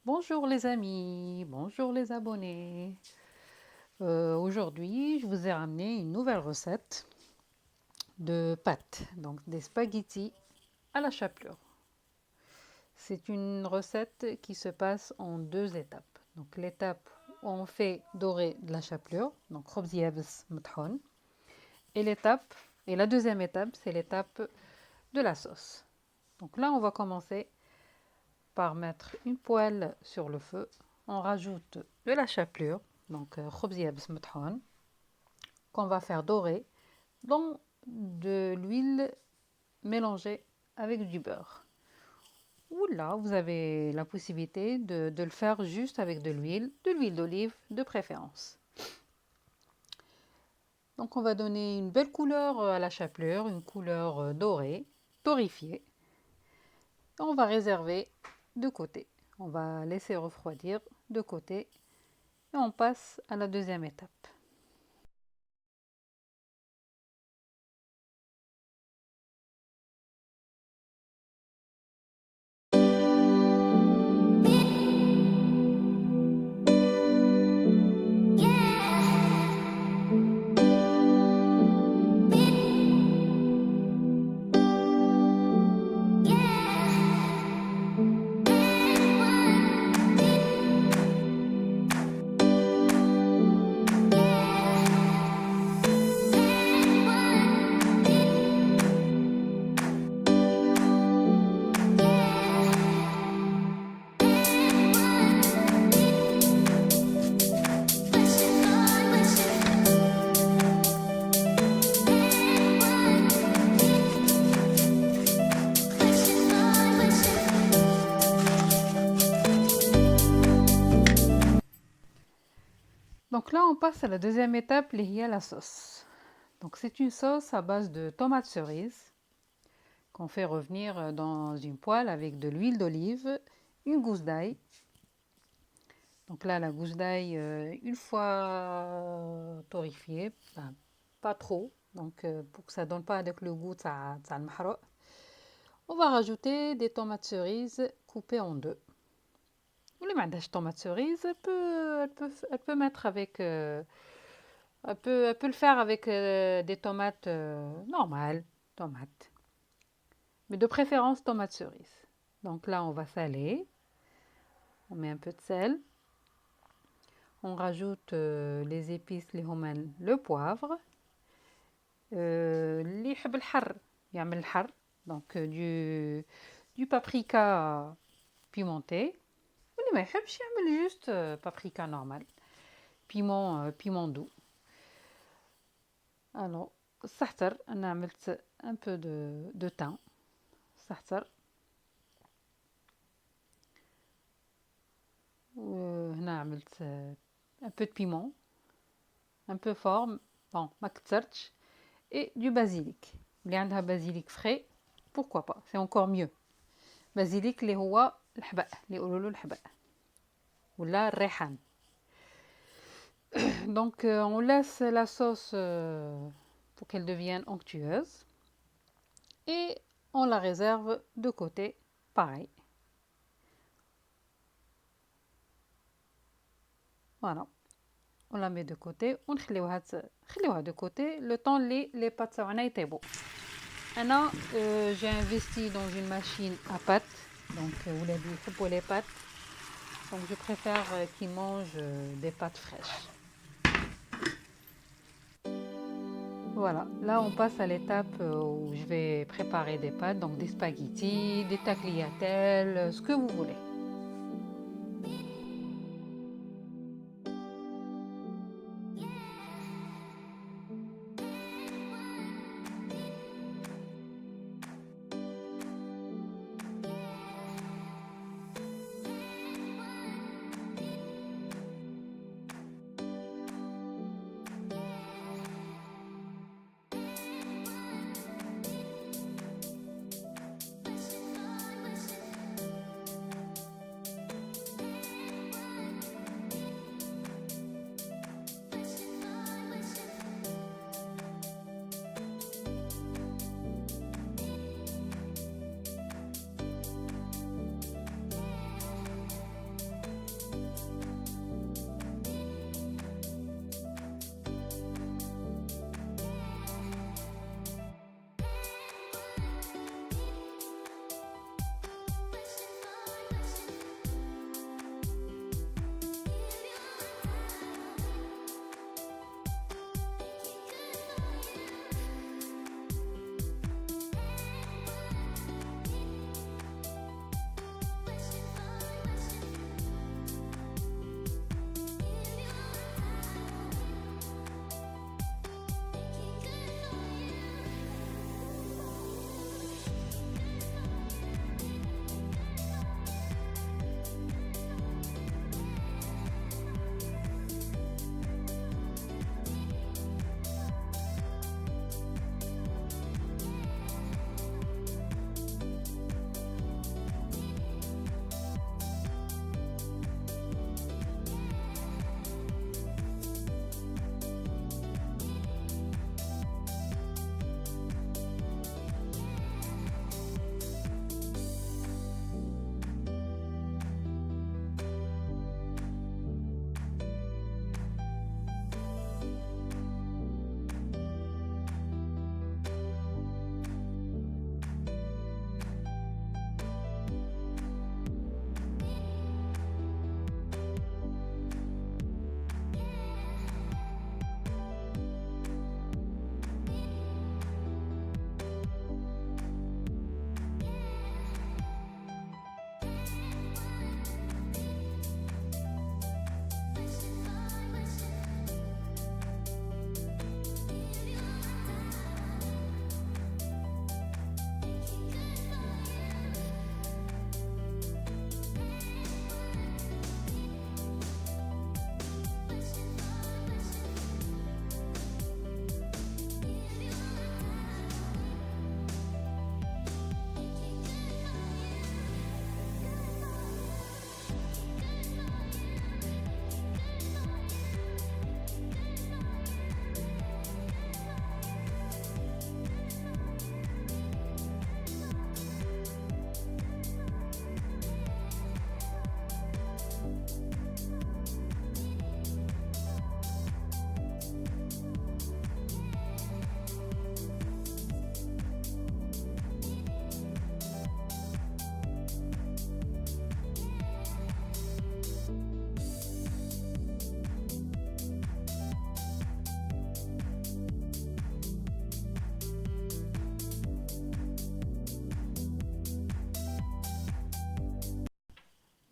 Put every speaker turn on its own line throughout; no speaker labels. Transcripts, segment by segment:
Bonjour les amis, bonjour les abonnés. Aujourd'hui, je vous ai ramené une nouvelle recette de pâtes, donc des spaghettis à la chapelure. C'est une recette qui se passe en deux étapes. Donc l'étape où on fait dorer de la chapelure, donc خبز يابس مطحون, et la deuxième étape, c'est l'étape de la sauce. Donc là, on va commencer par mettre une poêle sur le feu. On rajoute de la chapelure, donc خبز يابس مطحون, qu'on va faire dorer dans de l'huile mélangée avec du beurre. Ou là, vous avez la possibilité de le faire juste avec de l'huile d'olive de préférence. Donc on va donner une belle couleur à la chapelure, une couleur dorée, torréfiée. On va réserver de côté. On va laisser refroidir de côté et on passe à la deuxième étape. Donc là, on passe à la deuxième étape, la sauce. Donc c'est une sauce à base de tomates cerises qu'on fait revenir dans une poêle avec de l'huile d'olive, une gousse d'ail. Donc là, la gousse d'ail, une fois torréfiée, ben, pas trop, donc pour que ça ne donne pas avec le goût de le mahra. On va rajouter des tomates cerises coupées en deux. Ou les m'adash tomates cerises, elle peut mettre avec, elle peut le faire avec des tomates normales, tomates, mais de préférence tomates cerises. Donc là, on va saler, on met un peu de sel, on rajoute les épices, le poivre, اللي يحب الحر يعمل الحر, donc du paprika pimenté, واللي ما يحبش يعمل juste paprika normal, piment doux. Alors, الزعتر أنا عملت un peu de thym, الزعتر. وهنا عملت un peu de piment, un peu fort, bon ما كترتش, et du basilic. اللي عندها basilic frais, pourquoi pas, c'est encore mieux. basilic اللي هو الحباء, اللي يقولوا له الحباء ولا الريحان. Donc on laisse la sauce pour qu'elle devienne onctueuse et on la réserve de côté, pareil. Voilà, on la met de côté ونخليوها de côté le temps les pâtes تاعنا يطيبوا. أنا j'ai investi dans une machine à pâtes, donc ولادي يحبوا les pâtes, donc je préfère qu'ils mangent des pâtes fraîches. Voilà, là on passe à l'étape où je vais préparer des pâtes, donc des spaghettis, des tagliatelles, ce que vous voulez.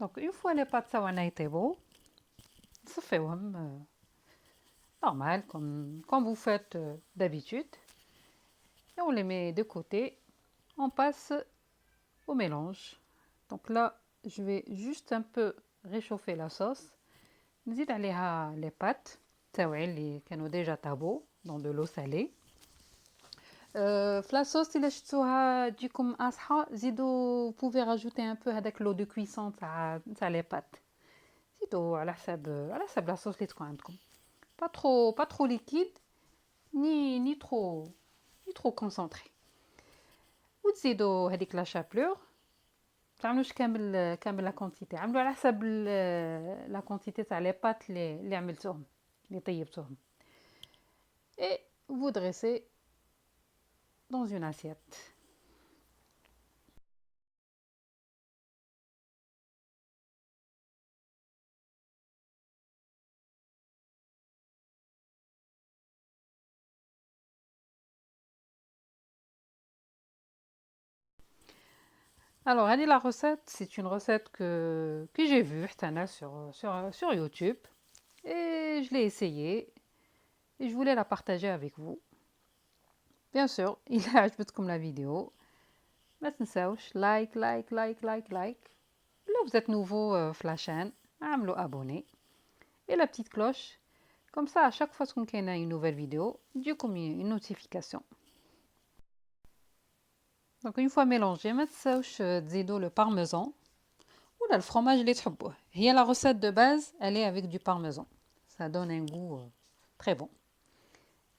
Donc une fois les pâtes تاعنا يطيبوا نصفيوهم normal comme vous faites d'habitude et on les met de côté. On passe au mélange. Donc là je vais juste un peu réchauffer la sauce. نزيد عليها les pâtes تاوعي اللي كانوا déjà طابوا dans de l'eau salée. في la sauce إلا شفتوها تجيكم قاصحة زيدوا vous pouvez rajouter un peu هذاك l'eau de cuisson تاع les pâtes. زيدوا على حساب la sauce اللي تكون عندكم. Pas trop liquide ni trop concentré. وتزيدوا هذيك لا شابلور. تعملوش كامل لا كونتيتي، عملوا على حسب لا كونتيتي تاع لي بات اللي عملتوهم اللي طيبتوهم. Et vous dressez dans une assiette. Alors, Annie, la recette, c'est une recette que j'ai vue sur YouTube et je l'ai essayée et je voulais la partager avec vous. Bien sûr, il a عجبتكم la vidéo. ما تنساوش like. Là, vous êtes nouveau في la chaîne, اعملوا abonné et la petite cloche. Comme ça, à chaque fois qu'on a une nouvelle vidéo, تجيكم une notification. Donc une fois mélangé, ما تنساوش تزيدوا le parmesan ou le fromage اللي تحبوه. هي la recette de base, elle est avec du parmesan. Ça donne un goût très bon.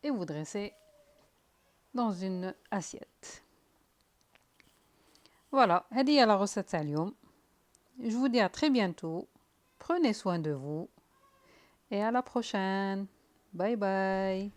Et vous dressez dans une assiette. Voilà, هذه هي la recette تاع اليوم. Je vous dis à très bientôt. Prenez soin de vous et à la prochaine. Bye bye.